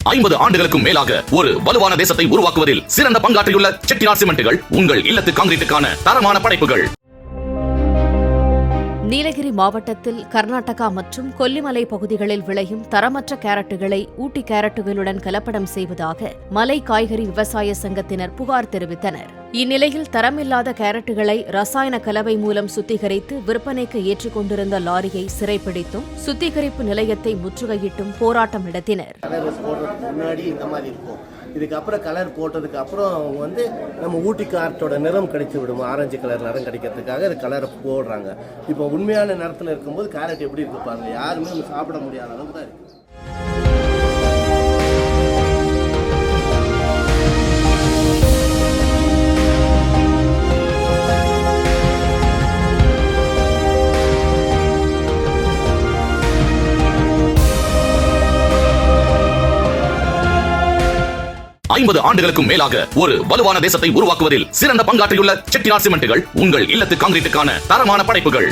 50 ஆண்டுகளுக்கும் மேலாக ஒரு வலுவான தேசத்தை உருவாக்குவதில் சிறந்த பங்காற்றியுள்ள செட்டிநாட் சிமெண்ட்டுகள் உங்கள் இல்லத்து கான்கிரீட்டுக்கான தரமான படைப்புகள். நீலகிரி மாவட்டத்தில் கர்நாடகா மற்றும் கொல்லிமலை பகுதிகளில் விளையும் தரமற்ற கேரட்டுகளை ஊட்டி கேரட்டுகளுடன் கலப்படம் செய்வதாக மலை காய்கறி விவசாய சங்கத்தினர் புகார் தெரிவித்தனர். இந்நிலையில் தரமில்லாத கேரட்டுகளை ரசாயன கலவை மூலம் சுத்திகரித்து விற்பனைக்கு ஏற்றிக் கொண்டிருந்த லாரியை சிறைப்பிடித்தும் சுத்திகரிப்பு நிலையத்தை முற்றுகையிட்டும் போராட்டம் நடத்தினர். இதுக்கப்புறம் கலர் போட்டதுக்கு அப்புறம் அவங்க நம்ம ஊட்டி கார்ட்டோட நிறம் கிடைச்சி விடும், ஆரஞ்சு கலர் நிறம் கிடைக்கிறதுக்காக அது கலரை போடுறாங்க. இப்போ உண்மையான நிறத்தில் இருக்கும்போது கேரட் எப்படி இருக்கு பாருங்க, யாருமே நம்ம சாப்பிட முடியாத அளவுக்கு தான் இருக்கு. 50 ஆண்டுகளுக்கும் மேலாக ஒரு வலுவான தேசத்தை உருவாக்குவதில் சிறந்த பங்காற்றியுள்ள செட்டிநாட் சிமெண்ட்டுகள் உங்கள் இல்லத்து கான்கிரீட்டுக்கான தரமான படைப்புகள்.